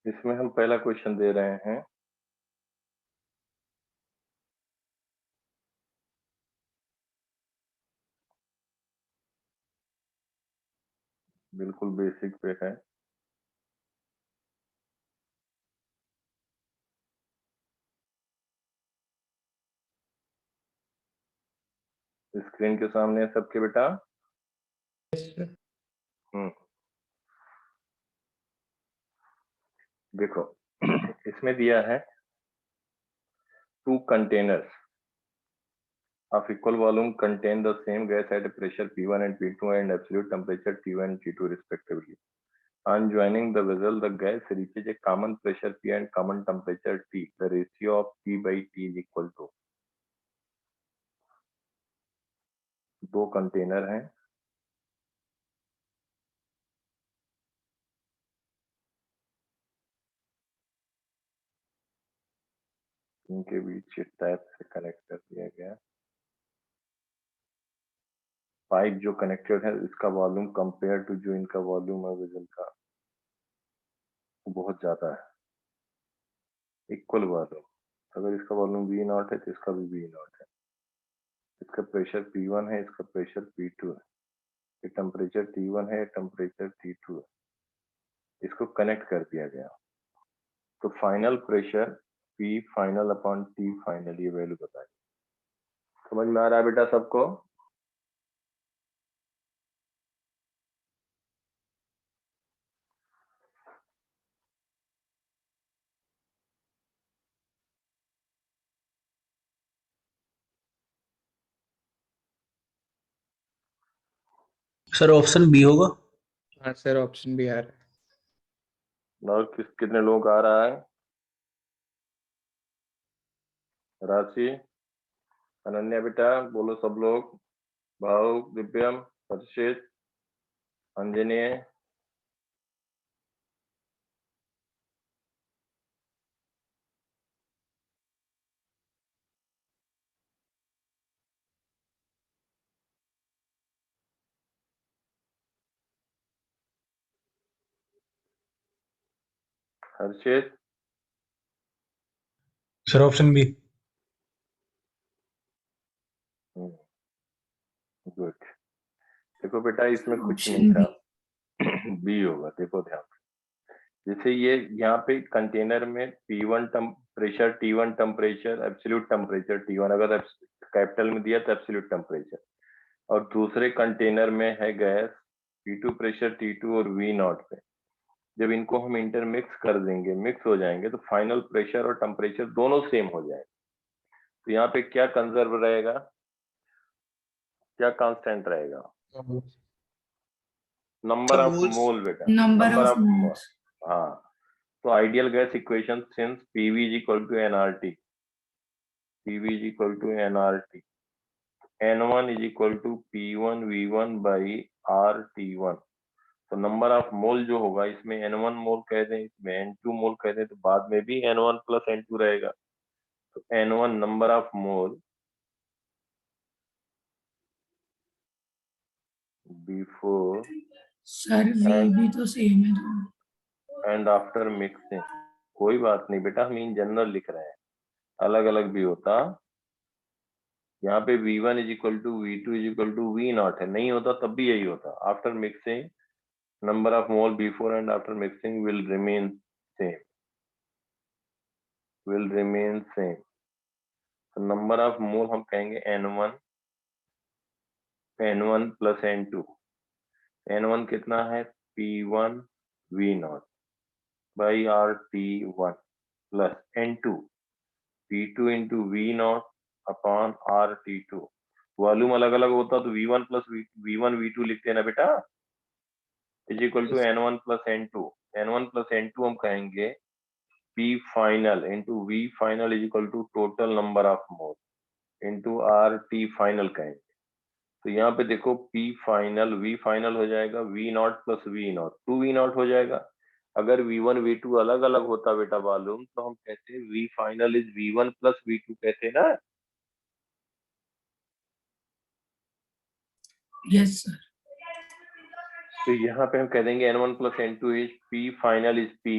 इसमें हम पहला क्वेश्चन दे रहे हैं। बिल्कुल बेसिक पे है। स्क्रीन के सामने है सबके बेटा। देखो इसमें दिया है 2 containers of equal volume contain the same gas at a pressure P1 and P2 and absolute temperature T1 and T2 respectively. On joining the vessel, the gas reaches a common pressure P and common temperature T. The ratio of P by T is equal to। 2 container हैं, इनके बीच tap से connect कर दिया गया। Pipe जो connected है इसका volume compare to जो इनका वॉल्यूम है वेसल का वो बहुत ज्यादा है, इक्वल वॉल्यूम। अगर इसका वॉल्यूम V नॉट है तो इसका भी V नॉट है। इसका प्रेशर P1 है, इसका प्रेशर P2 है, ये टेम्परेचर T1 है, टेम्परेचर T2 है। इसको कनेक्ट कर दिया गया तो final pressure P final upon T final ये वैल्यू बताएगी। समझ में आ रहा है बेटा सबको? सर ऑप्शन बी होगा। हाँ सर ऑप्शन बी आ रहा है। और कितने लोगों का आ रहा है? राशि, अनन्या बेटा बोलो सब लोग। Bhav, Divyam, Harshit, Anjaniya, Harshit. Sir option B. Good. देखो बेटा इसमें कुछ नहीं था, बी होगा। देखो ध्यान, जैसे ये यहाँ पे कंटेनर में P1 pressure T1 temperature absolute temperature T1 अगर कैपिटल में दिया तो एब्सोल्यूट टेम्परेचर, और दूसरे कंटेनर में है गैस P2 प्रेशर T2 और V नॉट पे। जब इनको हम इंटरमिक्स कर देंगे, मिक्स हो जाएंगे तो फाइनल प्रेशर और टेम्परेचर दोनों सेम हो जाएंगे। तो यहाँ पे क्या कंजर्व रहेगा, क्या कांस्टेंट रहेगा? नंबर ऑफ मोल बेटा, नंबर ऑफ मोल। हाँ, तो ideal gas equation since PV is equal to nRT, PV is equal to nRT, N1 is equal to P1 V1 by RT1। तो नंबर ऑफ मोल जो होगा इसमें N1 मोल कह दें, इसमें N2 मोल कह दें, तो बाद में भी N1 प्लस N2 रहेगा। तो N1 number of mole before sir V भी तो सेम है एंड आफ्टर मिक्सिंग। कोई बात नहीं बेटा, हम इन जनरल लिख रहे हैं, अलग अलग भी होता। यहाँ पे V1 is equal to V2 is equal to V not है, नहीं होता तब भी यही होता। After mixing number of mole before and after mixing will remain same, will remain same. तो नंबर ऑफ मोल हम कहेंगे N1, N1 plus N2। N1 कितना है P1 V not by RT1 plus N2 P2 into V not upon RT2। Volume अलग अलग होता तो V1 plus V1 V2 लिखते हैं ना बेटा, is equal to N1 plus N2। N1 plus N2 हम कहेंगे P final into V final is equal to total number of mole into RT final कहेंगे। तो यहाँ पे देखो P फाइनल V फाइनल हो जाएगा V not plus V not, 2V not हो जाएगा। अगर V1 V2 अलग अलग होता बेटा वॉल्यूम तो हम कहते V final is V1 plus V2 कहते ना। Yes sir. तो यहाँ पे हम कह देंगे N1 plus N2 is P final is P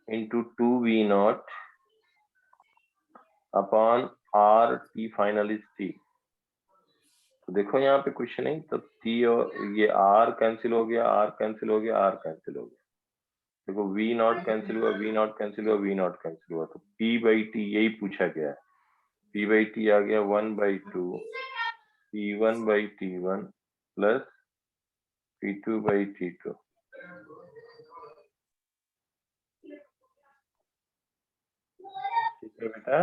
into 2V0 upon R T final is T। तो देखो यहाँ पे कुछ नहीं, तो T और ये R कैंसिल हो गया, R कैंसिल हो गया, R कैंसिल हो गया। देखो V0 कैंसिल हुआ, V0 कैंसिल हुआ, V0 कैंसिल हुआ, तो P/T यही पूछा गया है। P/T आ गया 1/2 P1/T1 प्लस P2/T2। ठीक है बेटा,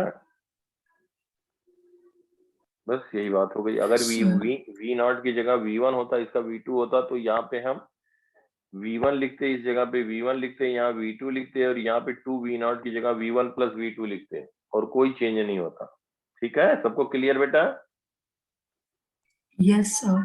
बस यही बात हो गई। अगर V0 की जगह V1 होता, इसका V2 होता, तो यहाँ पे हम V1 लिखते, इस जगह पे V1 लिखते, यहाँ V2 लिखते, और यहाँ पे 2V0 की जगह V1 प्लस V2 लिखते, और कोई चेंज नहीं होता। ठीक है, सबको क्लियर बेटा? Yes sir.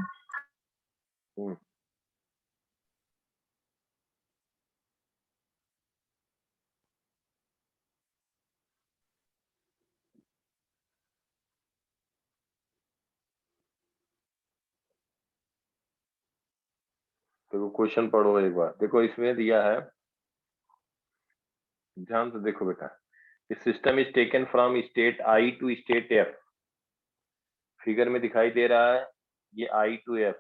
देखो क्वेश्चन पढ़ो एक बार। देखो इसमें दिया है, ध्यान से देखो बेटा। System is taken from state I to state F. Figure में दिखाई दे रहा है ये आई टू एफ,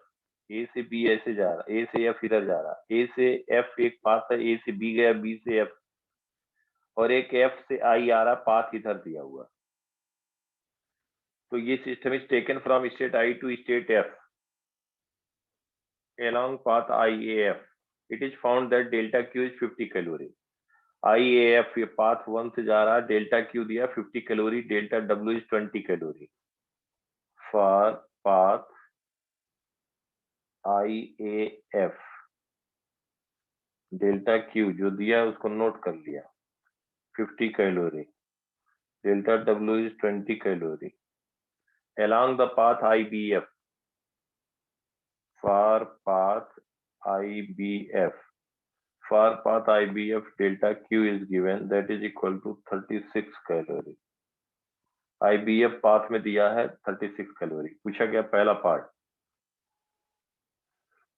ए से बी ऐसे जा रहा, ए से एफ इधर जा रहा, ए से एफ एक पाथ है, ए से बी गया, बी से एफ, और एक एफ से आई आ रहा, पाथ इधर दिया हुआ। तो ये system is taken from state I to state F along path IAF. It is found that delta Q is 50 calorie. IAF ये पाथ 1 से जा रहा है, डेल्टा Q दिया 50 calorie, delta W is 20 calorie. For path IAF delta Q जो दिया उसको note कर लिया, 50 calorie, delta W is 20 calorie. along the path IBF, for path IBF, for path IBF delta Q is given, that is equal to 36 calorie. IBF path में दिया है 36 calorie. पूछा गया पहला part,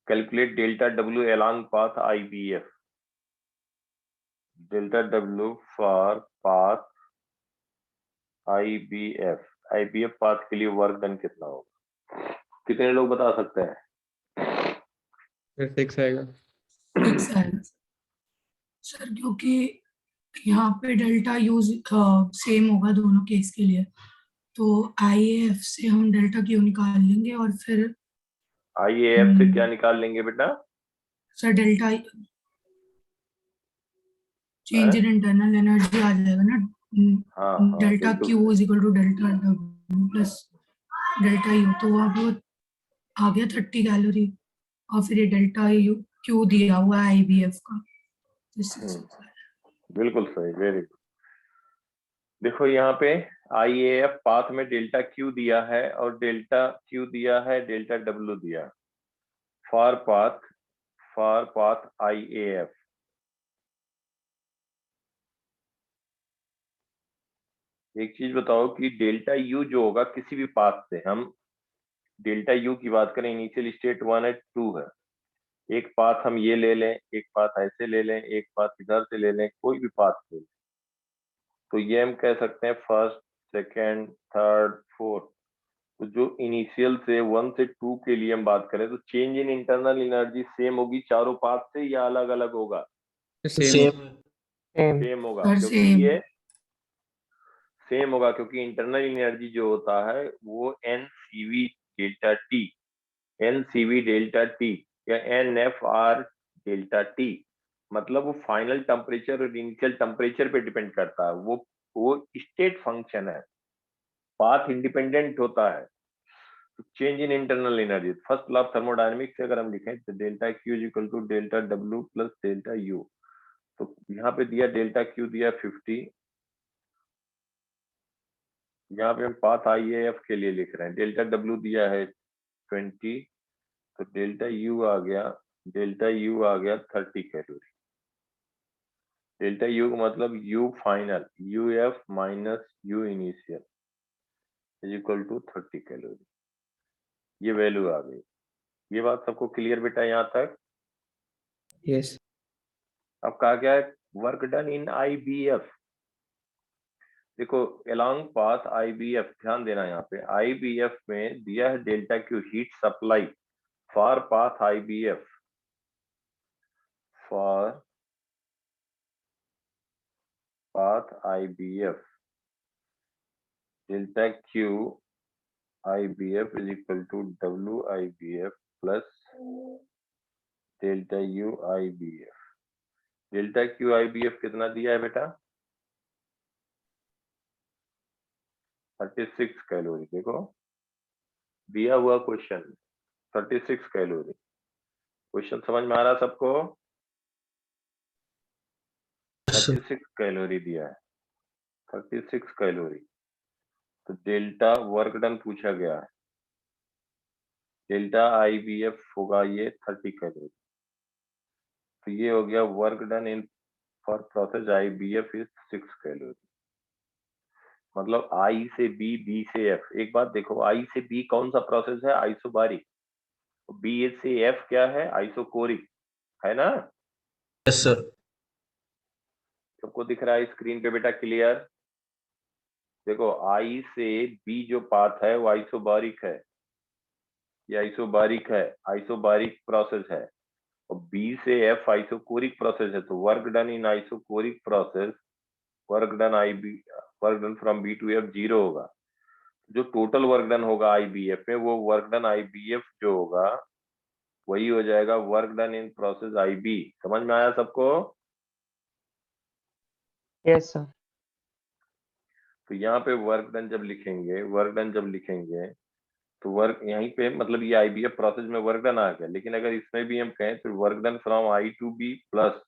calculate delta W along path IBF। Delta W for path IBF, IBF path के लिए work done कितना होगा? कितने लोग बता सकते हैं? 6 आएगा। 6 आएगा सर, क्योंकि यहाँ पे डेल्टा यूज सेम होगा दोनों केस के लिए, तो IAF से हम डेल्टा क्यू निकाल लेंगे और फिर IAF से क्या निकाल लेंगे बेटा? Sir delta change in internal energy आ जाएगा ना। हाँ हाँ डेल्टा बिल्कुल Q is equal to delta W plus delta U, तो वहाँ पे आ गया 30 कैलोरी, और फिर ये डेल्टा यू क्यू दिया हुआ है IBF का। बिल्कुल सही, वेरी गुड। देखो यहाँ पे IAF पाथ में डेल्टा Q दिया है और डेल्टा Q दिया है, डेल्टा W दिया। फॉर पाथ IAF एक चीज बताओ कि डेल्टा U जो होगा किसी भी पाथ से, हम डेल्टा U की बात करें, इनिशियल स्टेट 1 है 2 है, एक पाथ हम ये ले लें, एक पाथ ऐसे ले लें, एक पाथ इधर से ले लें, कोई भी पाथ ले लें, तो ये हम कह सकते हैं फर्स्ट, सेकेंड, थर्ड, फोर्थ। तो जो इनिशियल से 1 से 2 के लिए हम बात करें, तो change in internal energy same होगी चारों पाथ से या अलग अलग होगा? सेम। सेम होगा, सर क्योंकि सेम। ये सेम होगा, क्योंकि इंटरनल एनर्जी जो होता है वो NCV delta T, NCV delta T या NFR डेल्टा T, मतलब वो फाइनल टेम्परेचर और इनिशियल टेम्परेचर पे डिपेंड करता है। वो स्टेट फंक्शन है, पाथ इंडिपेंडेंट होता है। तो change in internal energy, first law of thermodynamics से अगर हम लिखें तो delta Q is equal to delta W plus delta U। तो यहाँ पे दिया डेल्टा Q दिया 50, यहाँ पे हम पाथ IAF के लिए लिख रहे हैं, डेल्टा W दिया है 20, तो डेल्टा U आ गया, डेल्टा U आ गया 30 कैलोरी। डेल्टा U का मतलब U final, UF minus U initial is equal to 30 calorie. ये वैल्यू आ गई। ये बात सबको क्लियर बेटा यहाँ तक? यस। अब कहा गया है वर्क डन इन IBF। देखो along पाथ IBF, ध्यान देना यहाँ पे IBF में दिया है delta Q heat supply for path IBF, for path IBF delta Q IBF is equal to WIBF plus delta U IBF। Delta Q IBF कितना दिया है बेटा? 36 कैलोरी। देखो दिया हुआ क्वेश्चन 36 कैलोरी। क्वेश्चन समझ में आ रहा सबको? 36 कैलोरी दिया है, 36 कैलोरी। तो डेल्टा वर्क डन पूछा गया है, डेल्टा IBF होगा ये 30 कैलोरी। तो ये हो गया work done in for process IBF is 6 calorie. मतलब I से B, B से F। एक बात देखो, I से B कौन सा प्रोसेस है? आइसोबारिक। B से F क्या है? आइसोकोरिक, है ना? Yes sir. सबको दिख रहा है स्क्रीन पे बेटा? क्लियर? देखो I से B जो पाथ है वो आइसोबारिक है, ये आइसोबारिक है, आइसोबारिक प्रोसेस है। और B से F आइसोकोरिक प्रोसेस है। तो work done in isochoric process, work done from B to F 0 होगा। जो टोटल वर्क डन होगा IBF में, वो वर्क डन IBF जो होगा वही हो जाएगा work done in process IB। समझ में आया सबको? Yes sir. तो यहाँ पे वर्क डन जब लिखेंगे, तो वर्क यहीं पे मतलब ये IBF प्रोसेस में वर्क डन आ गया। लेकिन अगर इसमें भी हम कहें तो work done from I to B plus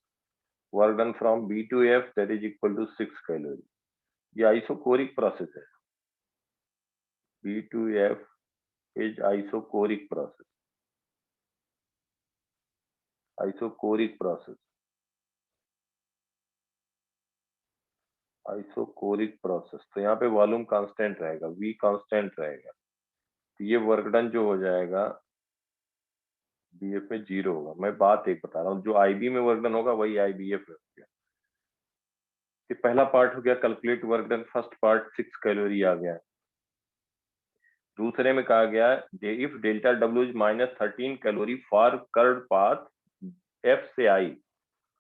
work done from B to F that is equal to 6 calorie. ये आइसोकोरिक प्रोसेस है। B to F is isochoric process, isochoric process, isochoric process. तो यहाँ पे वॉल्यूम कांस्टेंट रहेगा, V constant रहेगा। तो ये work done जो हो जाएगा BF में 0 होगा। मैं बात एक बता रहा हूँ, जो IB में वर्क डन होगा वही IBF में होगा। ये पहला पार्ट हो गया calculate work done, first part 6 calorie आ गया। दूसरे में कहा गया if delta W is -13 calorie for curve path F से I,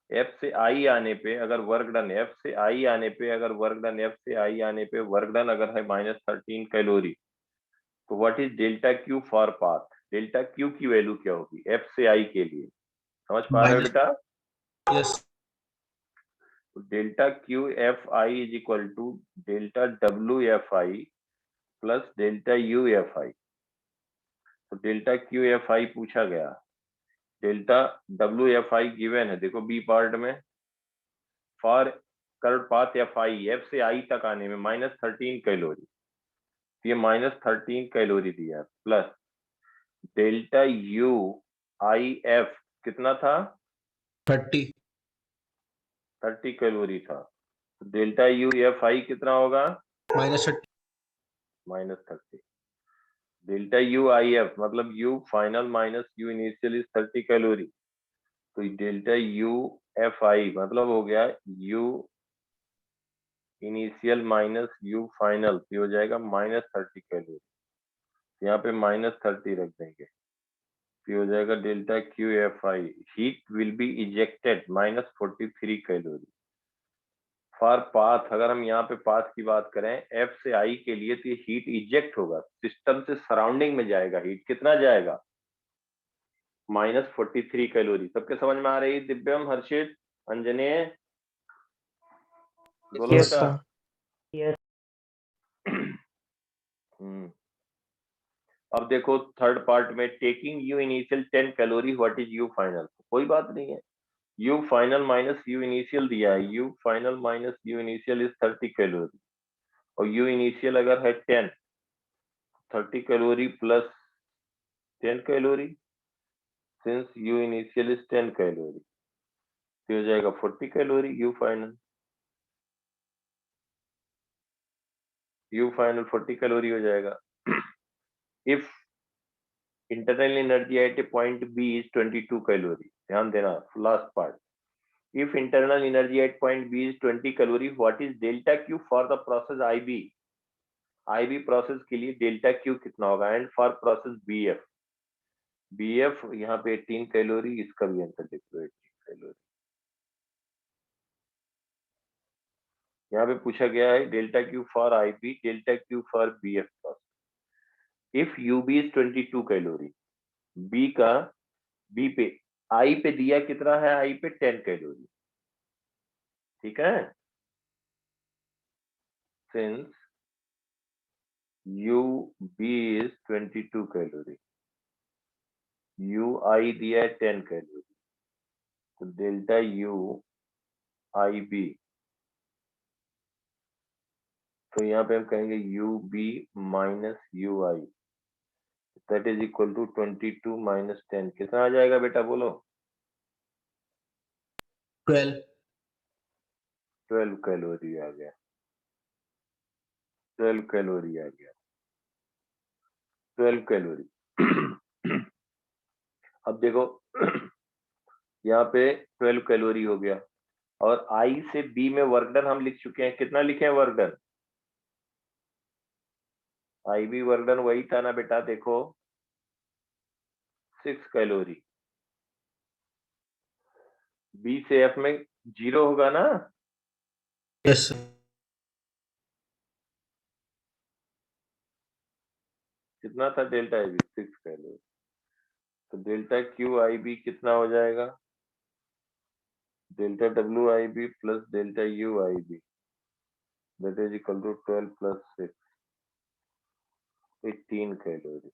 F से I आने पे अगर वर्क डन F से I आने पे अगर वर्क डन F से I आने पे वर्क डन अगर है -13 कैलोरी, तो what is delta Q for path? Delta Q की वैल्यू क्या होगी F से I के लिए? समझ पा रहे हो बेटा? Yes. Delta Q FI is equal to delta W FI plus delta U FI। तो डेल्टा Q FI पूछा गया, डेल्टा W FI गिवन है। देखो बी पार्ट में for curve path FI, F से I तक आने में -13 कैलोरी, ये -13 कैलोरी दिया है प्लस डेल्टा U IF कितना था? 30 कैलोरी था। तो डेल्टा U FI कितना होगा? -30। डेल्टा U IF मतलब U final minus U initial is 30 calorie. तो डेल्टा U FI मतलब हो गया U initial minus U final, तो हो जाएगा -30 कैलोरी। यहाँ पे -30 रख देंगे, तो हो जाएगा delta Q FI heat will be ejected -43 calorie for path. अगर हम यहाँ पे पाथ की बात करें F से I के लिए, तो ये हीट इजेक्ट होगा, सिस्टम से सराउंडिंग में जाएगा। हीट कितना जाएगा? -43 कैलोरी। सबके समझ में आ रही? दिव्यम, हर्षित, अंजने, बोलो यस बेटा। सर। यस। अब देखो थर्ड पार्ट में taking U initial 10 calorie what is U final? कोई बात नहीं है, U final minus U initial दिया है, U final minus U initial is 30 calorie और U इनिशियल अगर है 10, 30 calorie plus 10 calorie, since U initial is 10 calorie, तो हो जाएगा 40 calorie U final. U final 40 calorie हो जाएगा। If internal energy at A point B is 22 calorie, ध्यान देना last part, If internal energy at point B is 20 calorie, what is delta Q for the process IB? IB process के लिए delta Q कितना होगा? And for process BF, BF यहाँ पे 18 calorie, इसका भी आंसर लिख लो 18 कैलोरी। यहाँ पे पूछा गया है delta Q for IB, delta Q for BF process। If UB is 22 calorie, B का B पे I पे दिया कितना है? I पे 10 कैलोरी, ठीक है। Since UB is 22 calorie, UI दिया है 10 कैलोरी, तो डेल्टा U IB, तो यहाँ पे हम कहेंगे UB minus UI, that is equal to 22 minus 10, कितना आ जाएगा बेटा बोलो? 12 12 कैलोरी आ गया, 12 कैलोरी आ गया, 12 कैलोरी। अब देखो यहाँ पे 12 कैलोरी हो गया, और I से B में वर्क डन हम लिख चुके हैं, कितना लिखे हैं work done? IB work done वही था ना बेटा, देखो 6 कैलोरी। B से F में 0 होगा ना? yes sir, कितना था डेल्टा IB? 6 कैलोरी। तो डेल्टा QIB कितना हो जाएगा? Delta WIB plus delta UIB, that is equal to 12 plus 6, 18 calorie.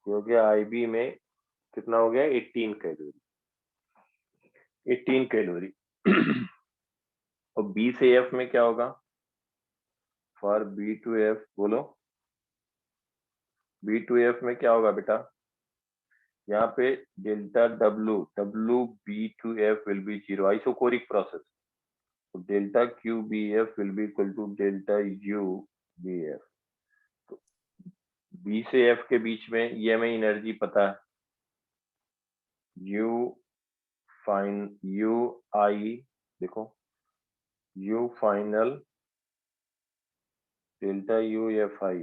हो गया IB में कितना हो गया? 18 कैलोरी, 18 कैलोरी। और B से F में क्या होगा? फॉर B टू F बोलो, B टू F में क्या होगा बेटा? यहाँ पे delta W B to F will be 0, isochoric process, तो delta QBF will be equal to delta UBF। तो B से F के बीच में ये हमें एनर्जी पता है, UI, देखो U final delta UFI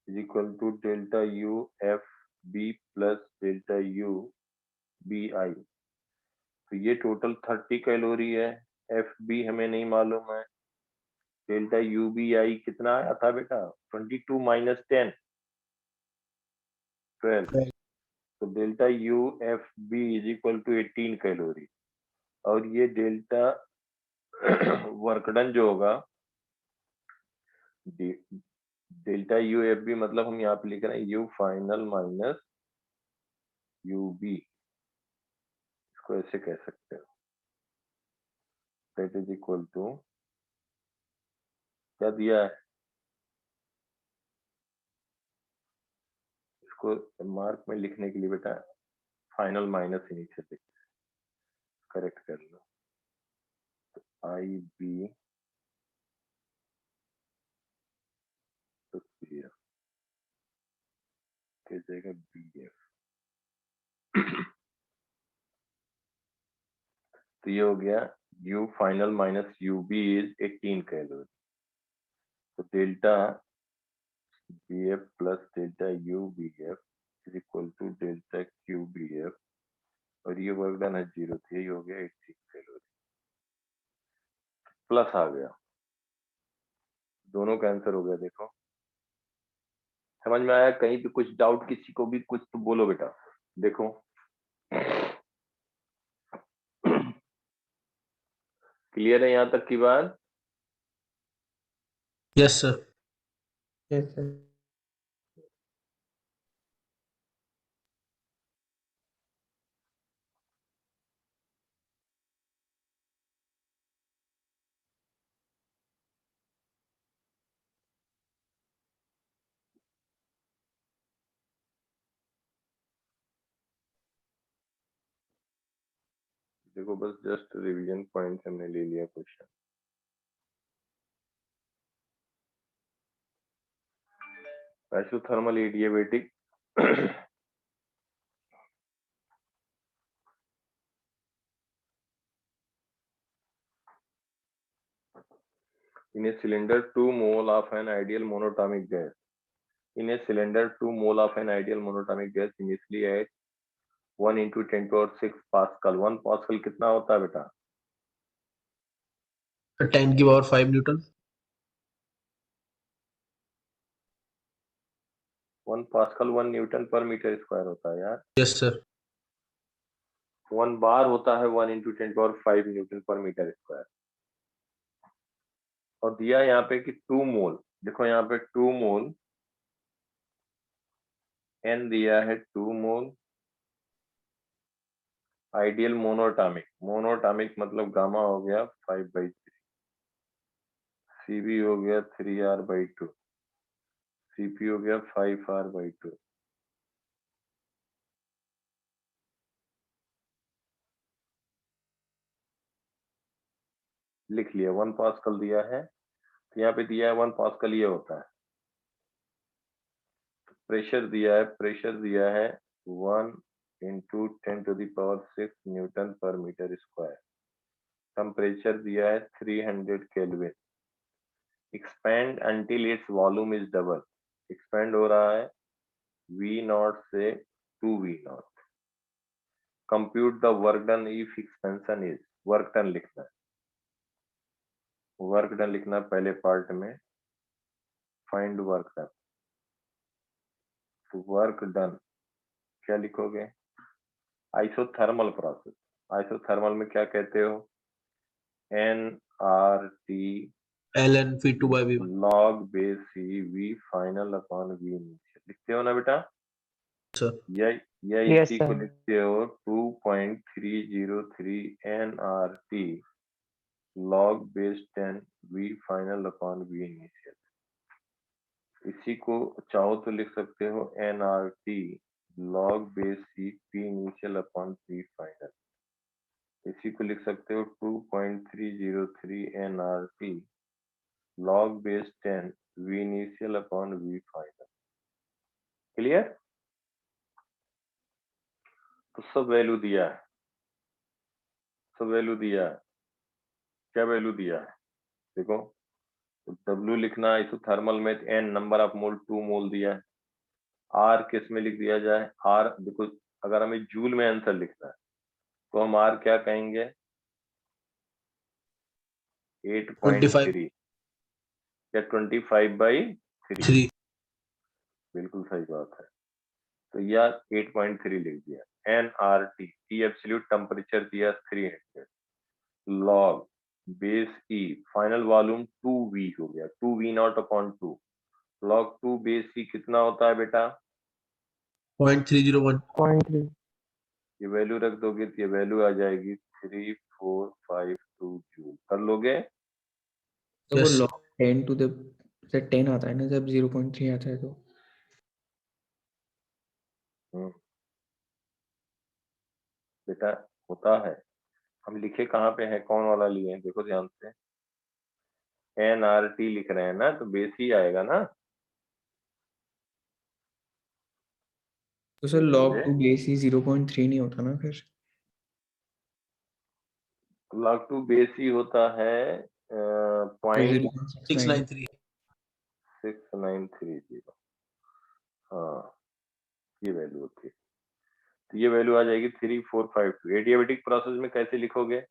is equal to delta UFB plus delta UBI। तो ये टोटल 30 कैलोरी है, FB हमें नहीं मालूम है, डेल्टा UBI कितना आया था बेटा? 22 माइनस 10, 12। तो delta UFB is equal to 18 calorie, और ये डेल्टा वर्क डन जो होगा, डेल्टा UFB मतलब हम यहाँ पे लिख रहे हैं U फाइनल माइनस UB, इसको ऐसे कह सकते हो, दैट इज इक्वल टू, क्या दिया है इसको मार्क में लिखने के लिए बेटा? फाइनल माइनस इनिशियल, करेक्ट कर लो। तो IB तो BF की जगह BF, तो ये हो गया U final minus UB is 18 calorie, तो delta BF plus delta UBF is equal to delta QBF, और ये वर्क डन है 0, तो यही हो गया 18 कैलोरी, प्लस आ गया, दोनों का आंसर हो गया। देखो समझ में आया? कहीं पे कुछ डाउट किसी को भी कुछ तो बोलो बेटा। देखो क्लियर है यहाँ तक की बात? yes sir, Yes, sir. देखो बस जस्ट रिवीजन पॉइंट हमने ले लिया question. Isothermal adiabatic In a cylinder, 2 mole of an ideal monatomic gas. In a cylinder, 2 mole of an ideal monatomic gas initially at 1 into 10 to 6 Pascal. 1 Pascal कितना होता है बेटा? 10 की पावर 5 न्यूटन. 1 Pascal 1 न्यूटन पर metre square होता है यार. Yes sir. 1 बार होता है 1 into 10 to 5 न्यूटन पर मीटर स्क्वायर. और दिया यहाँ पे कि 2 मोल. देखो यहाँ पे 2 मोल, n दिया है 2 मोल. Ideal monatomic. मोनोटॉमिक मतलब गामा हो गया 5/3, Cb हो गया 3r/2, Cp हो गया 5r/2. लिख लिया. 1 पास्कल दिया है, तो यहाँ पे दिया है 1 पास्कल ये होता है. प्रेशर दिया है 1 into 10 to the power 6 Newton पर मीटर स्क्वायर. टेम्परेचर दिया है 300 kelvin. Expand until its volume is double. Expand हो रहा है V0 से 2V0. Compute the work done if expansion is. Work done लिखना है. वर्क डन लिखना पहले पार्ट में. Find work done. तो वर्क डन क्या लिखोगे? Isothermal process. आइसोथर्मल में क्या कहते हो? nRT ln V2 by V1. log base C V final upon V initial. लिखते हो ना बेटा? सर. या Yes, इसी को sir. लिखते हो 2.303 nRT log base 10 V final upon V initial. इसी को चाहो तो लिख सकते हो nRT log base C P initial upon P final. इसी को लिख सकते हो 2.303 nRT log base 10 V initial upon V final. Clear? तो सब वैल्यू दिया है. सब वैल्यू दिया है. क्या वैल्यू दिया है? देखो, तो W लिखना है आइसोथर्मल में. n नंबर ऑफ मोल 2 मोल दिया है. R किस में लिख दिया जाए? R देखो, अगर हमें जूल में आंसर लिखना है तो हम R क्या कहेंगे? 8.3 या 25/3. 3. बिल्कुल सही बात है. तो यह 8.3 लिख दिया. nRT T एब्सोल्यूट टेम्परेचर दिया 300 log base E final volume 2V हो गया. 2V0/2 log 2 बेस E कितना होता है बेटा? 0.301. 0.3. ये वैल्यू रख दोगे तो ये वैल्यू आ जाएगी 3452 जूल. कर लोगे? तो वो Yes, sir. log 10 to the से 10 आता है ना जब 0.3 आता है तो. बेटा होता है. हम लिखे कहाँ पे हैं? कौन वाला लिए हैं? देखो ध्यान से. nRT लिख रहे हैं ना, तो बेस ही आएगा ना. तो सर देखो log मुझे, 2 बेस ही 0.3 नहीं होता ना फिर. log 2 बेस ही होता है 0.69. 693. 0.6930. हाँ, ये वैल्यू होती है. तो ये वैल्यू आ जाएगी 3452. एडियाबेटिक प्रोसेस में कैसे लिखोगे?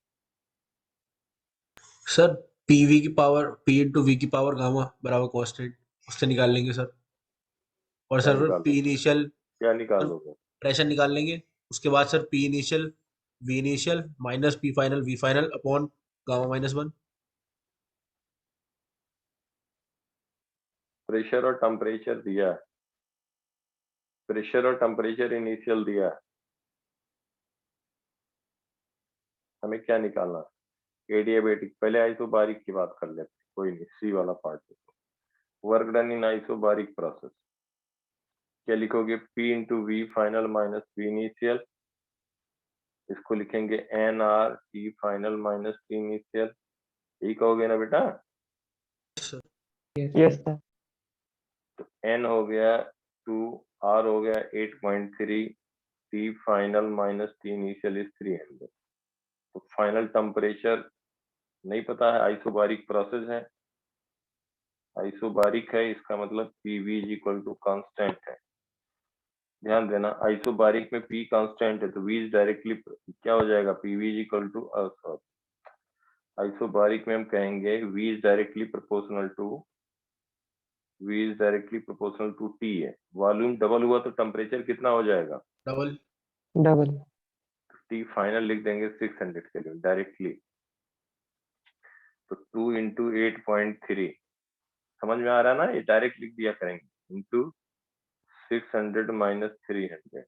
सर PV की पावर P into V की पावर गामा बराबर कांस्टेंट उससे निकाल लेंगे सर. और क्या सर निकाल P लोगे? इनिशियल क्या निकाल लोगे? प्रेशर निकाल लेंगे. उसके बाद sir P initial V initial minus P final V final upon gamma -1. Pressure और टेम्परेचर दिया है. प्रेशर और टेम्परेचर इनिशियल दिया है. हमें क्या निकालना है? एडियाबेटिक. पहले आइसोबारिक की बात कर लेते हैं. कोई नहीं, सी वाला part. Work done in isobaric process क्या लिखोगे? P into V final minus V initial. इसको लिखेंगे nRT final minus T initial. यही कहोगे ना बेटा? Yes, sir. तो n हो गया 2, R हो गया 8.3, T final minus T initial is 300. तो फाइनल टेम्परेचर नहीं पता है, आइसोबारिक प्रोसेस है. आइसोबारिक है, इसका मतलब PV is equal to constant है। ध्यान देना, आइसोबारिक में P कांस्टेंट है तो V इज डायरेक्टली क्या हो जाएगा, PV is equal to isobaric में हम कहेंगे V is directly proportional to T है। वॉल्यूम डबल हुआ तो टेम्परेचर कितना हो जाएगा, डबल। डबल। T फाइनल लिख देंगे 600 केल्विन डायरेक्टली, तो 2 इंटू 8.3 समझ में आ रहा है ना, ये डायरेक्ट लिख दिया करेंगे, इंटू 600 माइनस 300,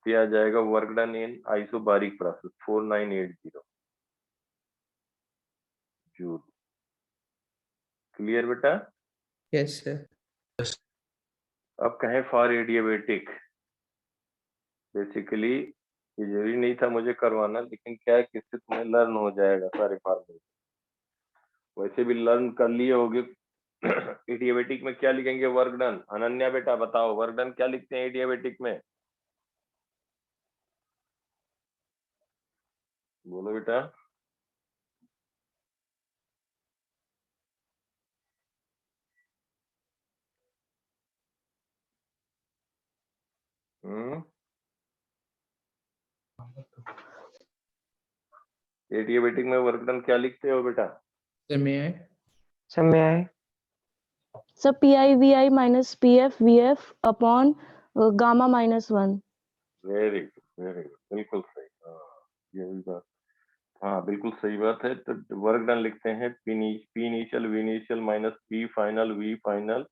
ये आ जाएगा work done in isobaric process 4980 joule. Clear बेटा? Yes, sir. अब कहें फॉर एडियाबेटिक, बेसिकली ये जरूरी नहीं था मुझे करवाना, लेकिन क्या है कि इससे तुम्हें लर्न हो जाएगा सारे फॉर्मूले, वैसे भी लर्न कर लिए होगे। एडियाबेटिक में क्या लिखेंगे, वर्क डन। अनन्या बेटा बताओ वर्क डन क्या लिखते हैं एडियाबेटिक में, बोलो बेटा। एडियाबेटिक में वर्क डन क्या लिखते हो बेटा? Sir, may I? समय आए। Sir PI/VI minus PF VF upon gamma -1। Very good, बिल्कुल सही। हाँ, ये भी बात, हाँ बिल्कुल सही बात है। तो वर्क डन लिखते हैं P initial V initial minus P final V final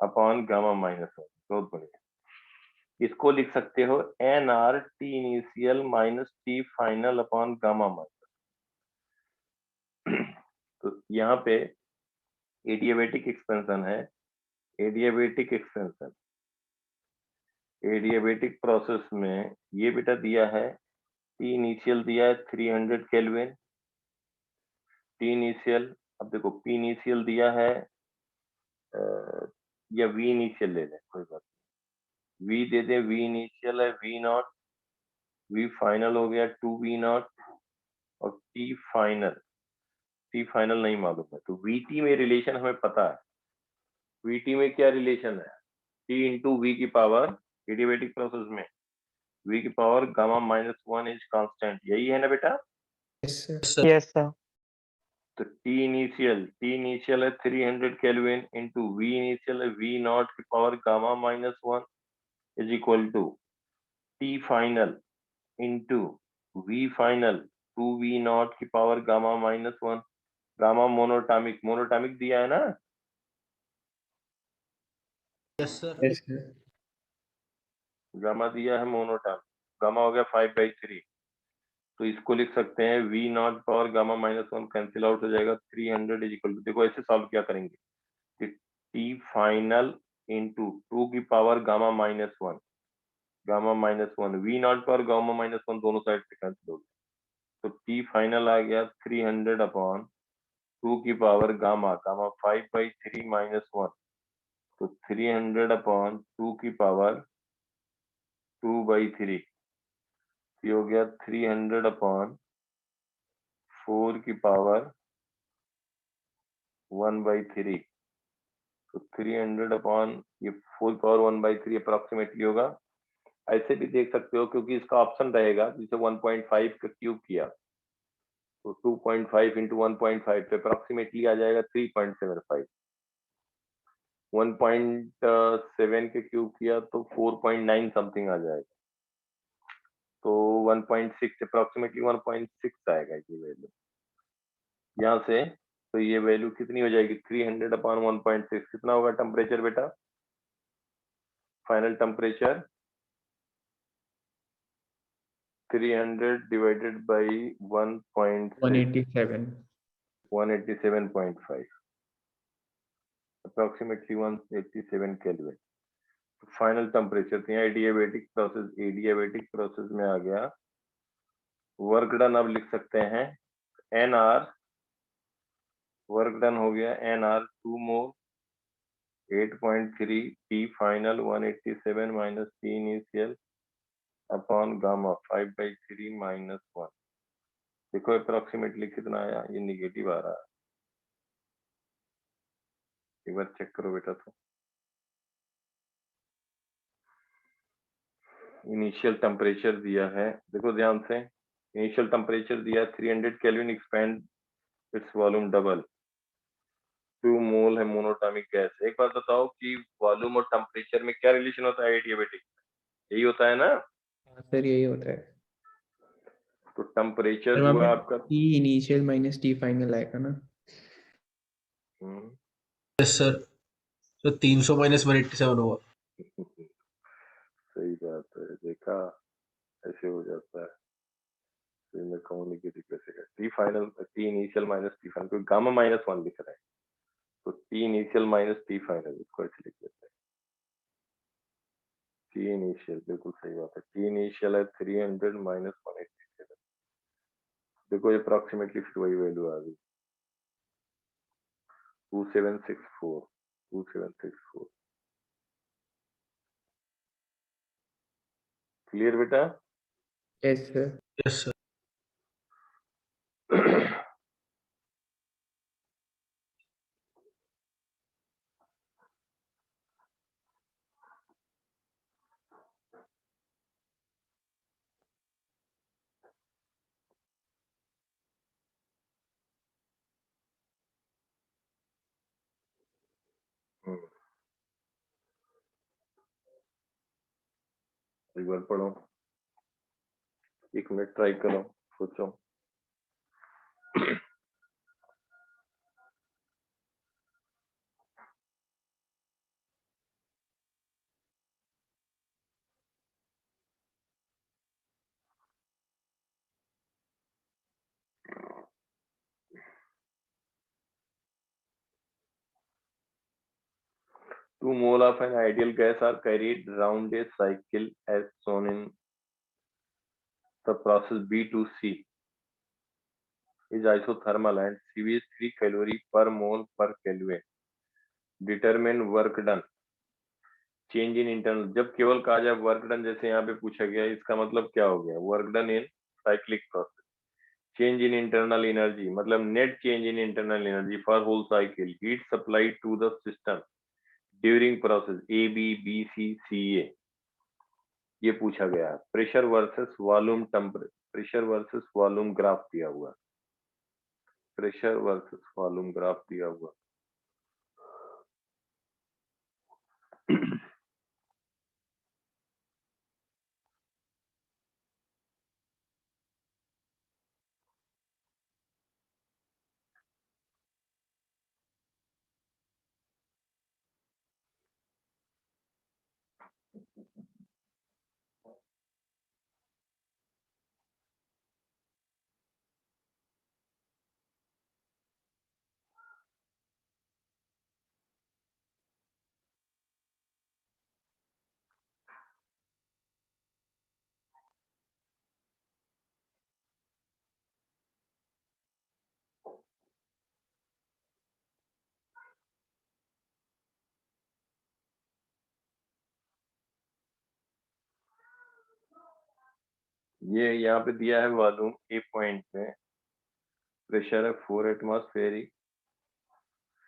upon gamma -1। बहुत बढ़िया। इसको लिख सकते हो NR T initial minus T final upon gamma -1। तो यहाँ पे एडियाबेटिक एक्सपेंशन है, एडियाबेटिक प्रोसेस में ये बेटा दिया है, T इनिशियल दिया है 300 केल्विन, T इनिशियल, अब देखो P इनिशियल दिया है या V इनिशियल ले लें, कोई बात नहीं, V दे दे, V इनिशियल है V नॉट, V फाइनल हो गया 2V0 और T फाइनल नहीं मालूम है, तो VT में रिलेशन हमें पता है। VT में क्या रिलेशन है, T इंटू V की पावर, एडियाबेटिक प्रोसेस में V की पावर गामा -1 इज कांस्टेंट, यही है ना बेटा? Yes, sir. Yes sir. तो T इनिशियल है 300 केल्विन इंटू V इनिशियल है V नॉट की power gamma -1 is equal to T final into V final 2V0 की पावर गामा -1। गामा मोनोटामिक दिया है ना, yes sir. Yes, sir. Gamma दिया है मोनोटामिक, गामा हो गया 5/3, तो इसको लिख सकते हैं V0 power gamma -1 cancel out हो जाएगा, 300 इज इक्वल टू, देखो ऐसे सॉल्व क्या करेंगे कि T फाइनल इंटू 2 की power gamma -1 V0 power gamma -1 दोनों साइड से कैंसिल हो गया, तो T फाइनल आ गया 300 अपॉन 2 की पावर गामा 5/3 -1, तो 300 अपॉन 2 की पावर 2/3, ये हो गया 300 अपॉन 4 की पावर 1/3, तो 300 अपॉन ये 4 पावर 1/3 अप्रोक्सीमेटली होगा। ऐसे भी देख सकते हो क्योंकि इसका ऑप्शन रहेगा, जिसे 1.5 का क्यूब किया तो 2.5 इंटू 1.5 तो अप्रोक्सीमेटली आ जाएगा 3.75, 1.7 के क्यूब किया तो 4.9 समथिंग आ जाएगा, तो 1.6 अप्रोक्सीमेटली 1.6 आएगा ये वैल्यू यहाँ से। तो ये वैल्यू कितनी हो जाएगी, 300 अपॉन 1.6 कितना होगा टेम्परेचर बेटा, final temperature 300 divided by 187. 187.5 approximately 187 kelvin. Final temperature, तो यहाँ एडियाबेटिक प्रोसेस में आ गया वर्क डन। अब लिख सकते हैं NR, वर्क डन हो गया NR 2 मोल 8.3 T final 187 minus T initial upon gamma 5/3 -1, देखो अप्रोक्सीमेटली कितना आया, ये निगेटिव आ रहा है, एक बार चेक करो बेटा। तो इनिशियल टेम्परेचर दिया है, देखो ध्यान से, इनिशियल टेम्परेचर दिया 300 kelvin, expand its volume double, 2 मोल है मोनोटॉमिक गैस। एक बात बताओ कि वॉल्यूम और टेम्परेचर में क्या रिलेशन होता है एडियाबेटिक? यही होता है ना? सर यही होता है। तो टेम्परेचर सर वहाँ हुआ पे आपका T initial minus T final आएगा ना? Yes sir. तो 300 माइनस 187 होगा। सही बात है, देखा ऐसे हो जाता है। तो मैं कहूँ नेगेटिव कैसे है, T final T initial minus T final, क्योंकि गामा -1 लिख रहा है, तो T initial minus T final इसको ऐसे लिख देते हैं। टी इनिशियल बिल्कुल सही बात है, टी इनिशियल है 300 माइनस 187। देखो ये अप्रोक्सीमेटली फिर वही वैल्यू आ गई 2764। क्लियर बेटा? Yes sir. Yes sir. एक बार पढ़ो, 1 मिनट ट्राई करो, सोचो। Two mole of an ideal gas are carried round a cycle as shown in the process B2C is isothermal and CV is 3 calorie per mole per Kelvin. Determine work done. Change in internal, जब केवल कहा जाए work done, जैसे यहाँ पे पूछा गया, इसका मतलब क्या हो गया? Work done in cyclic process. Change in internal energy मतलब net change in internal energy for whole cycle. Heat supply to the system during process A B B C C A, ये पूछा गया है। Pressure versus volume pressure versus volume graph दिया हुआ, pressure versus volume graph दिया हुआ। ये यहाँ पे दिया है वॉल्यूम ए पॉइंट पे, प्रेशर है 4 एटमॉस्फेरिक,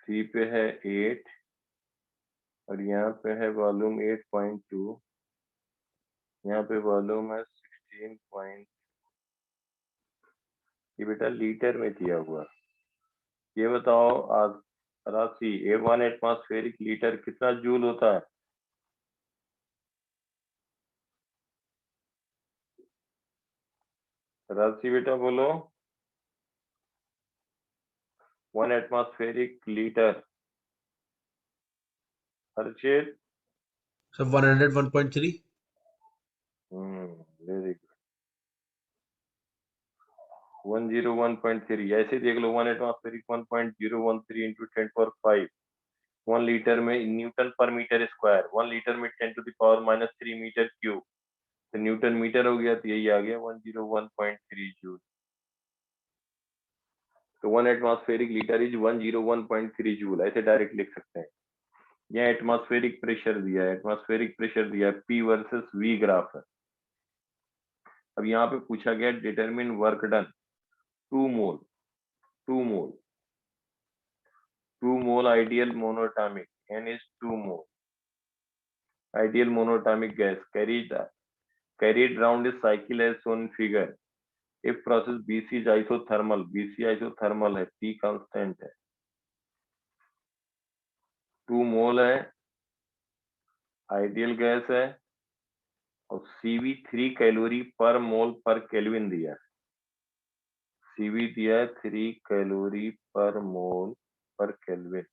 सी पे है 8 और यहाँ पे है वॉल्यूम 8.2, यहाँ पे वॉल्यूम है 16. ये बेटा लीटर में दिया हुआ। ये बताओ आज राशि A1 एटमॉस्फेरिक लीटर कितना जूल होता है? राशि बेटा बोलो, 1 एटमॉस्फेरिक लीटर। हर्षित? सर 101.3। Very good, 101.3। ऐसे देख लो, 1 एटमॉस्फेरिक 1.013 इंटू 10⁵, 1 लीटर में न्यूटन पर मीटर स्क्वायर, 1 लीटर में 10⁻³ मीटर क्यूब, तो न्यूटन मीटर हो गया, तो यही आ गया 101.3 जूल। तो 1 एटमॉस्फेरिक लीटर इज 101.3 जूल, ऐसे डायरेक्ट लिख सकते हैं। यह एटमॉस्फेरिक प्रेशर दिया है, एटमॉस्फेरिक प्रेशर दिया है, पी वर्सेस वी ग्राफ है। अब यहाँ पे पूछा गया determine work done, 2 mole 2 mole ideal monatomic, N is 2 mole. Ideal monatomic gas carried round a cycle as shown in figure. If process BC is isothermal, BC isothermal है, P constant है, 2 मोल है, ideal gas है और CV 3 calorie पर मोल पर kelvin दिया है। CV दिया है 3 कैलोरी पर मोल पर केल्विन।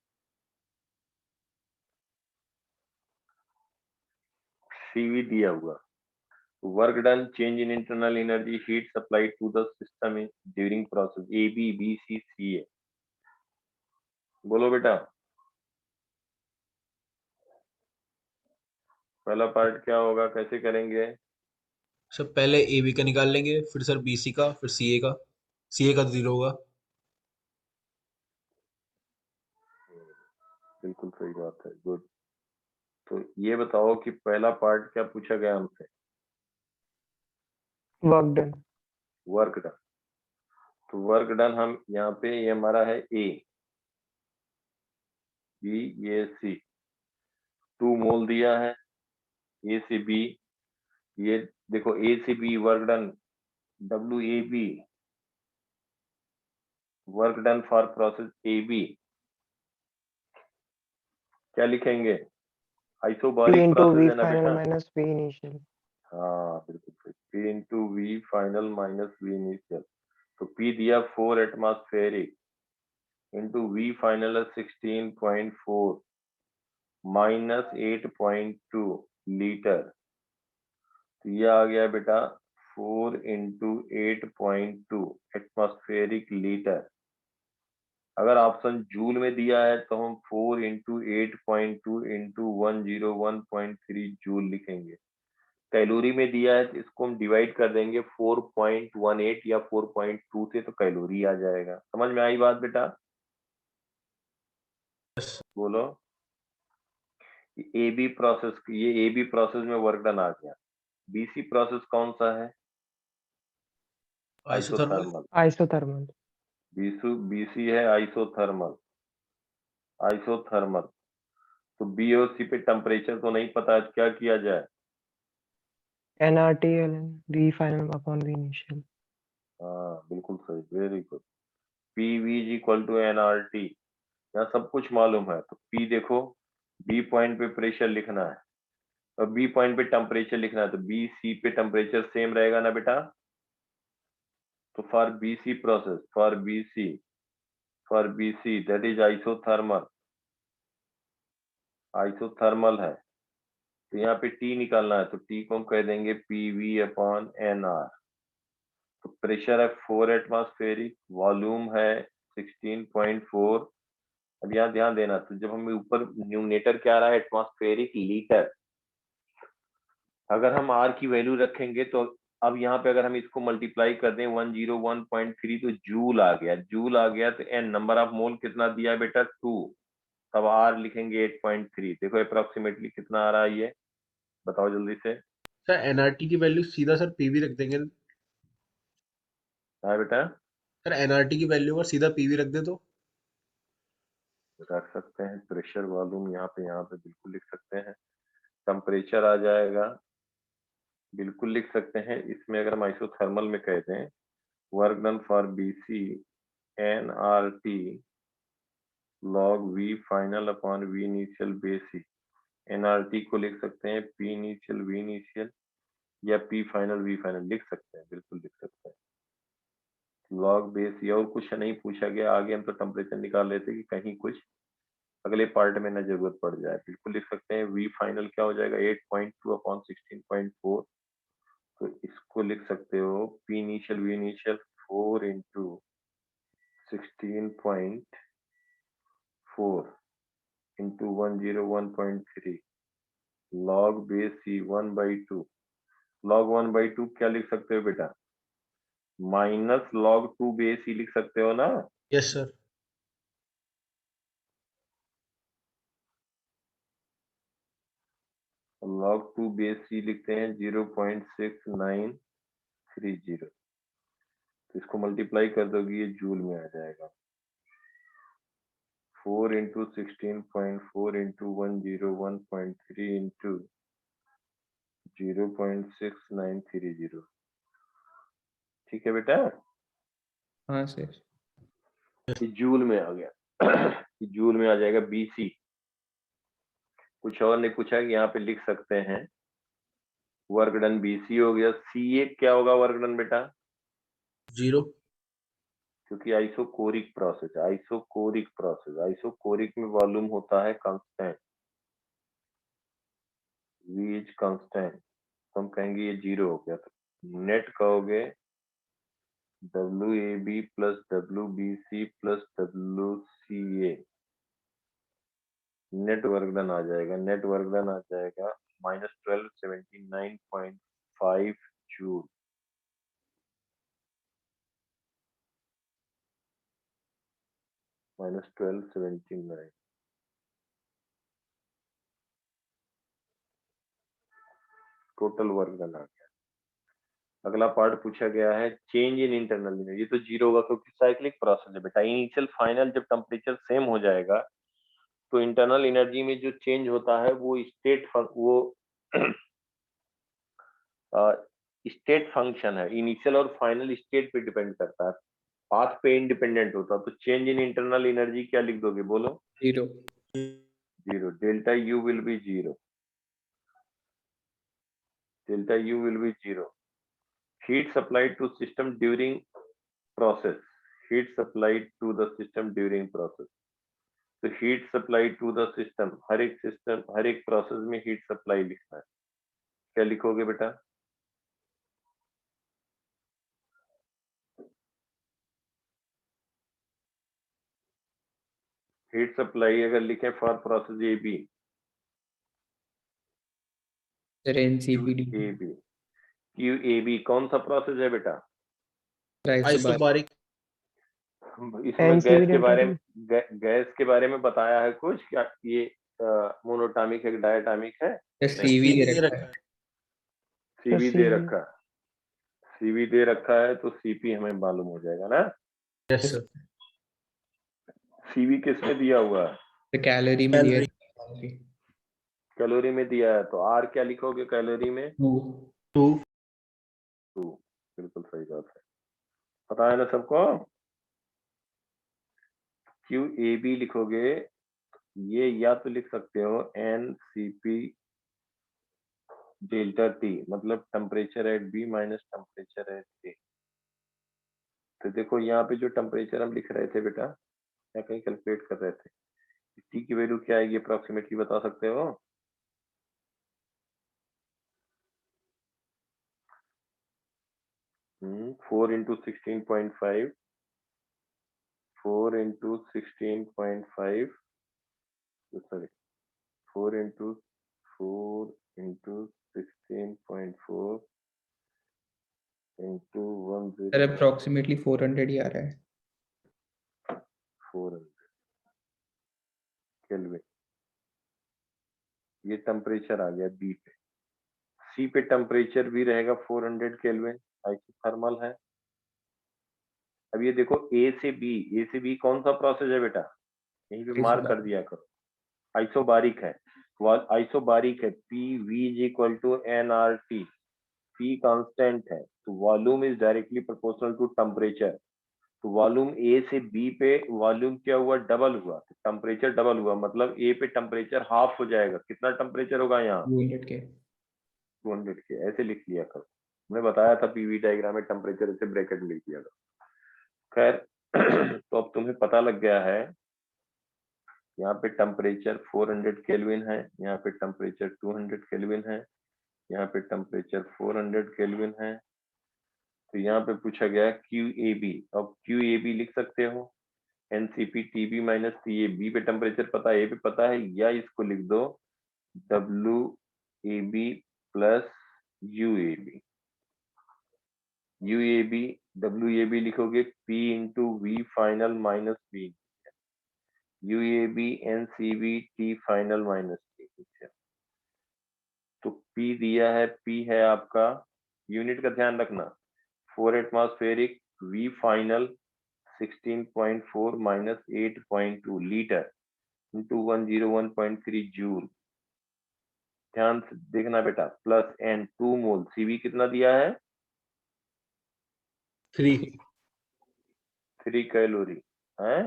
CV दिया हुआ। Work done, change in internal energy, heat supplied to the system during process A, B, B, C, C है। बोलो बेटा, पहला पार्ट क्या होगा, कैसे करेंगे? सर पहले ए बी का निकाल लेंगे, फिर सर बी सी का, फिर सी ए का। सी ए का तो 0 होगा। बिल्कुल सही बात है, गुड। तो ये बताओ कि पहला पार्ट क्या पूछा गया हमसे? Work done. Work done. तो वर्क डन हम यहाँ पे, ये हमारा है ए, बी, ये सी, 2 मोल दिया है, ए से बी, ये देखो ए से B work done, WAB work done for process AB, क्या लिखेंगे? P isobaric into process V है ना final बेटा? minus V initial. हाँ बिल्कुल सही, P into V final minus V initial. तो P दिया 4 एटमॉस्फेरिक इंटू V फाइनल है 16.4 माइनस 8.2 लीटर। तो ये आ गया बेटा 4 इंटू 8.2 एटमॉस्फेरिक लीटर। अगर ऑप्शन जूल में दिया है तो हम 4 इंटू 8.2 इंटू 101.3 जूल लिखेंगे। कैलोरी में दिया है तो इसको हम डिवाइड कर देंगे 4.18 या 4.2 से, तो कैलोरी आ जाएगा। समझ में आई बात बेटा? बोलो। AB प्रोसेस, ये AB प्रोसेस में वर्क डन आ गया। BC प्रोसेस कौन सा है? आइसोथर्मल। Isothermal. BC है आइसोथर्मल। आइसोथर्मल। तो B और C पे टेम्परेचर तो नहीं पता है, क्या किया जाए? nRT ln V final upon V initial. हाँ बिल्कुल सही, very good. PV is equal to nRT। यहाँ सब कुछ मालूम है, तो P देखो, B पॉइंट पे प्रेशर लिखना है और B पॉइंट पे टेम्परेचर लिखना है, तो BC पे टेम्परेचर सेम रहेगा ना बेटा? तो for BC process, for BC that is isothermal, isothermal है। तो यहाँ पे T निकालना है, तो T को हम कह देंगे PV अपॉन NR। तो प्रेशर है 4 एटमॉस्फेरिक, वॉल्यूम है 16.4। अब यहाँ ध्यान देना, तो जब हमें ऊपर न्यूमरेटर क्या आ रहा है, एटमॉस्फेरिक लीटर, अगर हम R की वैल्यू रखेंगे तो अब यहाँ पे अगर हम इसको मल्टीप्लाई कर दें 101.3 तो जूल आ गया, जूल आ गया। तो N नंबर ऑफ मोल कितना दिया है बेटा? 2। तब R लिखेंगे 8.3। देखो अप्रोक्सीमेटली कितना आ रहा है, ये बताओ जल्दी से। सर एनआरटी की वैल्यू सीधा सर पीवी रख देंगे। हाँ बेटा, सर एनआरटी की वैल्यू पर सीधा पीवी रख दे तो। रख सकते हैं। प्रेशर वॉल्यूम यहाँ पे बिल्कुल लिख सकते हैं। टेम्परेचर आ जाएगा, बिल्कुल लिख सकते हैं। इसमें अगर हम आइसोथर्मल में कह दें, work done for BC nRT log V final upon V initial basic. nRT को लिख सकते हैं P इनिशियल V इनिशियल या P फाइनल V फाइनल लिख सकते हैं, बिल्कुल लिख सकते हैं। लॉग बेस, ये और कुछ नहीं पूछा गया। आगे हम तो टेम्परेचर निकाल लेते कि कहीं कुछ अगले पार्ट में ना जरूरत पड़ जाए। बिल्कुल लिख सकते हैं। V फाइनल क्या हो जाएगा? 8.2 अपॉन 16.4। तो इसको लिख सकते हो P initial V initial 4 into 16.4 into 101.3 log base C 1/2। Log 1/2 क्या लिख सकते हो बेटा? माइनस लॉग 2 बेस ही लिख सकते हो ना? Yes sir. Log 2 base C लिखते हैं 0.6930। तो इसको मल्टीप्लाई कर दोगे, ये जूल में आ जाएगा। 4 into 16.4 into 101.3 into 0.6930। ठीक है बेटा, हाँ सर। ये जूल में आ गया। ये जूल में आ जाएगा BC। कुछ और ने पूछा कि यहाँ पे लिख सकते हैं वर्क डन BC हो गया। CA क्या होगा वर्क डन बेटा? 0। क्योंकि आइसोकोरिक प्रोसेस, आइसोकोरिक में वॉल्यूम होता है कांस्टेंट, V इज कांस्टेंट, तो हम कहेंगे ये 0 हो गया। तो नेट कहोगे WAB plus WBC plus WCA, net work done आ जाएगा, नेट वर्क डन आ जाएगा -1279.5 जूल। -1279 टोटल वर्क डन आ गया। अगला पार्ट पूछा गया है चेंज इन इंटरनल एनर्जी। तो 0 होगा क्योंकि साइक्लिक प्रोसेस है बेटा। इनिशियल फाइनल जब टेम्परेचर सेम हो जाएगा तो इंटरनल एनर्जी में जो चेंज होता है वो स्टेट फंक्शन है, इनिशियल और फाइनल स्टेट पे डिपेंड करता है, पाथ पे इंडिपेंडेंट होता है। तो चेंज इन इंटरनल एनर्जी क्या लिख दोगे, बोलो? 0। 0। Delta U will be 0, delta U will be 0। heat supplied to system during process, heat supplied to the system during process। तो heat supply to the system, हर एक सिस्टम, हर एक process में हीट सप्लाई लिखना है। क्या लिखोगे बेटा? हीट सप्लाई अगर लिखे for process AB, sir NCPD QAB, QAB कौन सा प्रोसेस है बेटा? आइसोबारिक। इसमें NCV गैस के बारे में, डेल्टा गैस के बारे में बताया है कुछ क्या? ये मोनोटॉमिक है, डायटॉमिक है? CV दे दे रखा रखा है। है। CV दे CV रखा है, CV दे रखा है तो CP हमें मालूम हो जाएगा ना। Yes sir. CV किसमें दिया हुआ है? तो कैलोरी में दिया कैलोरी है। कैलोरी में दिया है, तो R क्या लिखोगे कैलोरी में? 2। 2। 2। बिल्कुल सही बात है, पता है ना सबको? QAB लिखोगे, ये या तो लिख सकते हो NCP डेल्टा T, मतलब temperature at B minus temperature at A। तो देखो यहाँ पे जो टेम्परेचर हम लिख रहे थे बेटा, या कहीं कैलकुलेट कर रहे थे, T की वैल्यू क्या आएगी अप्रोक्सीमेटली बता सकते हो? हम्म, 4 into 16.5, 4 into 16.5, sorry, 4 into 16.4 into sir 100, approximately 400 ही आ रहा है। 400 केल्विन। ये टेम्परेचर आ गया B पे। C पे टेम्परेचर भी रहेगा 400 केल्विन, आइसोथर्मल है। अब ये देखो A से B कौन सा प्रोसेस है बेटा? यहीं पे मार्क कर दिया करो, आइसोबारिक है। आइसोबारिक है, PV is equal to nRT। P constant है तो volume is directly proportional to temperature. तो वॉल्यूम A से B पे वॉल्यूम क्या हुआ? डबल हुआ, तो टेम्परेचर डबल हुआ, मतलब A पे टेम्परेचर हाफ हो जाएगा। कितना टेम्परेचर होगा यहाँ? 200 के। 200 के। ऐसे लिख लिया करो, मैंने बताया था PV डायग्राम में टेम्परेचर ऐसे ब्रैकेट में लिख दिया करो। खैर तो अब तुम्हें पता लग गया है, यहाँ पे टेम्परेचर 400 केल्विन है, यहाँ पे टेम्परेचर 200 केल्विन है, यहाँ पे टेम्परेचर 400 केल्विन है। तो यहाँ पे पूछा गया QAB। अब QAB लिख सकते हो NCP TB minus TA। B पे टेम्परेचर पता है, A पे पता है, या इसको लिख दो WAB प्लस UAB। WAB लिखोगे P into V final minus V, UAB NCV T final minus T। तो P दिया है, P है आपका, यूनिट का ध्यान रखना, 4 atmospheric, V final 16.4 minus 8.2 litre into 101.3 joule. ध्यान से देखना बेटा, प्लस एन 2 मोल। सीवी कितना दिया है? 3 कैलोरी है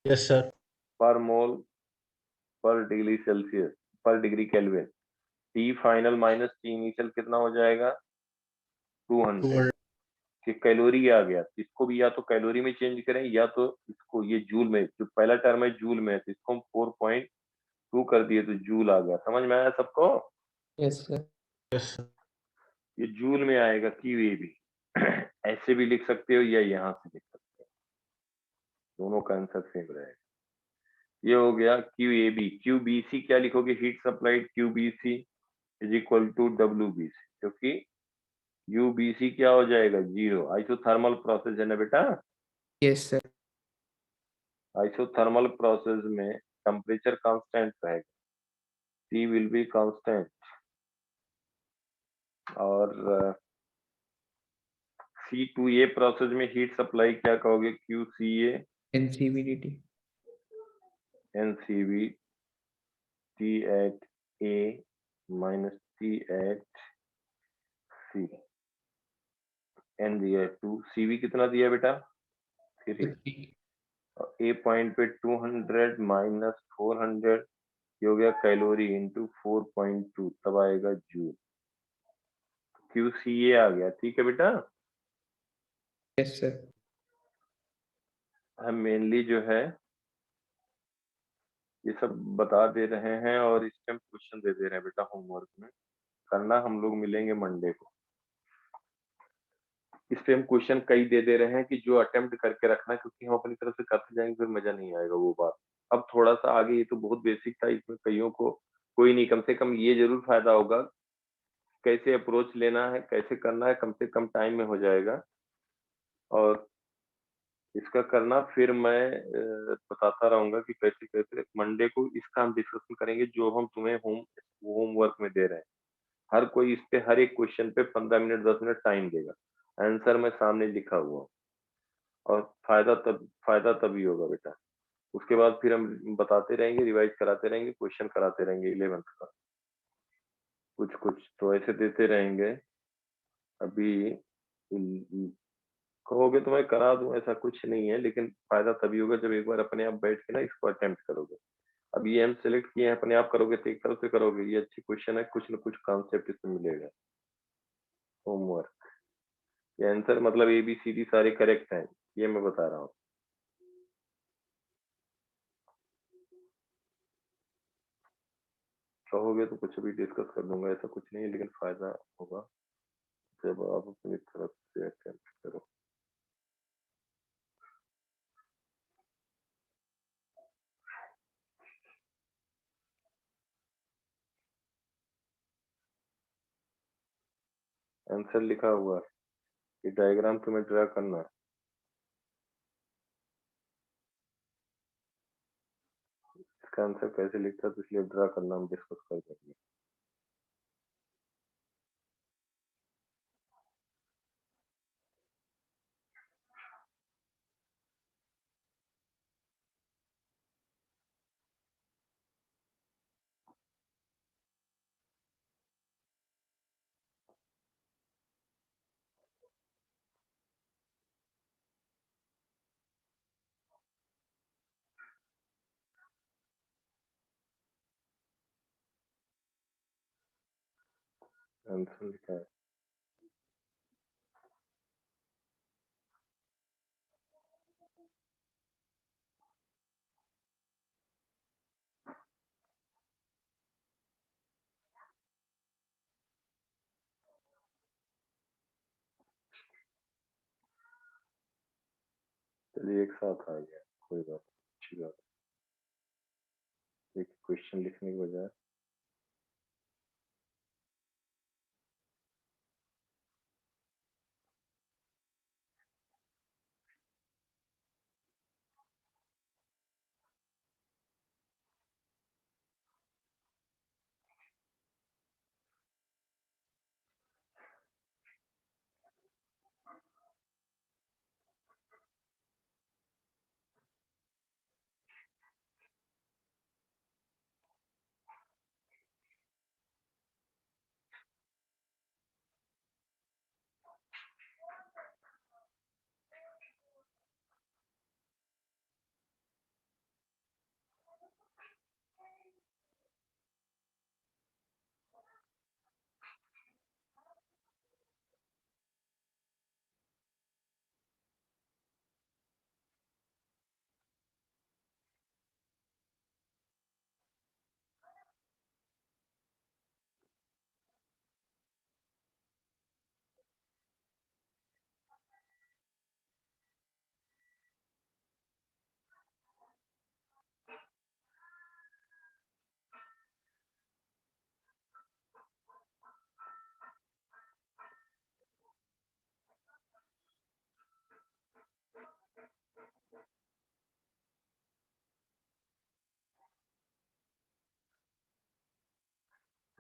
यस सर। पर मोल पर डिग्री सेल्सियस पर degree kelvin. T final minus T initial कितना हो जाएगा? 200 कि कैलोरी आ गया। इसको भी या तो कैलोरी में चेंज करें या तो इसको ये जूल में, जो पहला टर्म है जूल में, तो इसको हम 4.2 कर दिए तो जूल आ गया। समझ में आया सबको? Yes, sir. यस ये जूल में आएगा क्यू ए बी। ऐसे भी लिख सकते हो या यहाँ से लिख सकते हो, दोनों का आंसर सेम रहेगा। ये हो गया Q A B. Q B C क्या लिखोगे? Heat supplied Q B C is equal to W B C, क्योंकि यूबीसी क्या हो जाएगा? 0। आइसोथर्मल प्रोसेस है ना बेटा? Yes, sir. आइसोथर्मल प्रोसेस में टेम्परेचर कांस्टेंट रहेगा, T विल बी कांस्टेंट, और C2A प्रोसेस में हीट सप्लाई क्या कहोगे? QCA NCVDT. NCV T at A minus T at C N दिया 2, CV कितना दिया बेटा? 3। ए पॉइंट पे 200 माइनस 400 ये हो गया कैलोरी इंटू 4.2, तब आएगा जूल। QCA आ गया। ठीक है बेटा? Yes, sir. हम मेनली जो है ये सब बता दे रहे हैं और इस टाइम क्वेश्चन दे दे रहे हैं बेटा होमवर्क में करना। हम लोग मिलेंगे मंडे को। इस पे हम क्वेश्चन कई दे दे रहे हैं कि जो अटेम्प्ट करके रखना, क्योंकि हम अपनी तरफ से करते जाएंगे फिर मजा नहीं आएगा वो बात। अब थोड़ा सा आगे, ये तो बहुत बेसिक था, इसमें कईयों को कोई नहीं, कम से कम ये जरूर फायदा होगा कैसे अप्रोच लेना है, कैसे करना है, कम से कम टाइम में हो जाएगा। और इसका करना फिर मैं बताता रहूंगा कि कैसे कैसे। मंडे को इसका हम डिस्कशन करेंगे जो हम तुम्हें होमवर्क में दे रहे हैं। हर कोई इस पे हर एक क्वेश्चन पे 15 मिनट 10 मिनट टाइम देगा। आंसर मैं सामने लिखा हुआ हूं। और फायदा तभी होगा बेटा। उसके बाद फिर हम बताते रहेंगे, रिवाइज कराते रहेंगे, क्वेश्चन कराते रहेंगे 11th का कुछ कुछ तो ऐसे देते रहेंगे। अभी कहोगे तो मैं करा दूं, ऐसा कुछ नहीं है, लेकिन फायदा तभी होगा जब एक बार अपने आप बैठ के ना इसको अटेम्प्ट करोगे। अब ये हम सेलेक्ट किए हैं, अपने आप करोगे तो एक तरफ से करोगे, ये अच्छी क्वेश्चन है, कुछ न कुछ कॉन्सेप्ट इसमें मिलेगा। होमवर्क ये आंसर मतलब ABCD सारे करेक्ट हैं, ये मैं बता रहा हूँ। कहोगे तो कुछ भी डिस्कस कर दूंगा, ऐसा कुछ नहीं है, लेकिन फायदा होगा जब आप अपनी तरफ से अटेम्प्ट करो। आंसर लिखा हुआ है, ये डायग्राम तुम्हें ड्रा करना है। इसका आंसर कैसे लिखता है तो इसलिए ड्रा करना हम डिस्कस कर देंगे। आंसर लिखा है। चलिए एक साथ आ गया, कोई बात नहीं, अच्छी बात है। एक क्वेश्चन लिखने के बजाय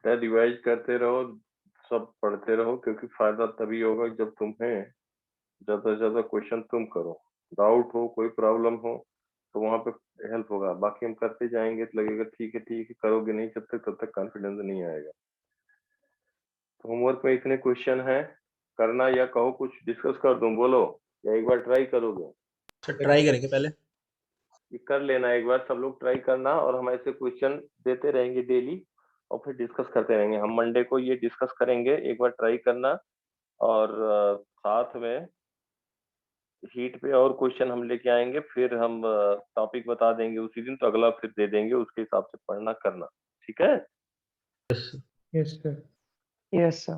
रिवाइज करते रहो, सब पढ़ते रहो, क्योंकि फायदा तभी होगा जब तुम्हें ज्यादा से ज्यादा क्वेश्चन तुम करो। डाउट हो, कोई प्रॉब्लम हो तो वहां पे हेल्प होगा। बाकी हम करते जाएंगे तो लगेगा ठीक है करोगे नहीं जब तक, तब तक कॉन्फिडेंस नहीं आएगा। तो होमवर्क में इतने क्वेश्चन हैं, करना या कहो कुछ डिस्कस कर दूं, बोलो, या एक बार ट्राई करोगे? सर ट्राई करेंगे पहले। ये कर लेना, एक बार सब लोग ट्राई करना, और हम ऐसे क्वेश्चन देते रहेंगे डेली और फिर डिस्कस करते रहेंगे। हम मंडे को ये डिस्कस करेंगे, एक बार ट्राई करना, और साथ में हीट पे और क्वेश्चन हम लेके आएंगे, फिर हम टॉपिक बता देंगे उसी दिन, तो अगला फिर दे देंगे, उसके हिसाब से पढ़ना करना, ठीक है? Yes, sir. Yes, sir.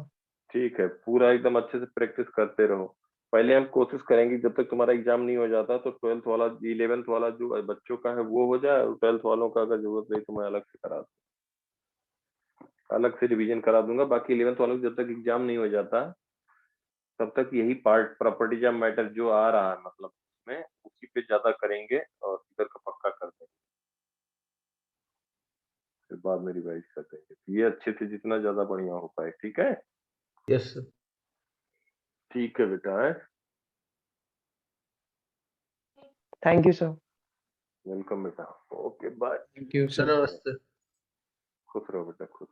ठीक है, पूरा एकदम अच्छे से प्रैक्टिस करते रहो। पहले हम कोशिश करेंगे जब तक तुम्हारा एग्जाम नहीं हो जाता तो 12th वाला 11th वाला जो बच्चों का है वो हो जाए, और 12th वालों का अगर जरूरत रही तो मैं अलग से करा दूँ, अलग से रिवीजन करा दूंगा। बाकी 11th वालों को जब तक एग्जाम नहीं हो जाता तब तक यही पार्ट प्रॉपर्टीज ऑफ मैटर जो आ रहा है, मतलब उसमें उसी पे ज्यादा करेंगे और इधर का पक्का कर देंगे, फिर बाद में रिवाइज कर देंगे। ये अच्छे से जितना ज्यादा बढ़िया हो पाए, ठीक है? Yes sir. ठीक है बेटा, है, Thank you, sir. वेलकम बेटा, okay bye, Thank you, sir sir. नमस्ते। खुश रहो बेटा, खुश।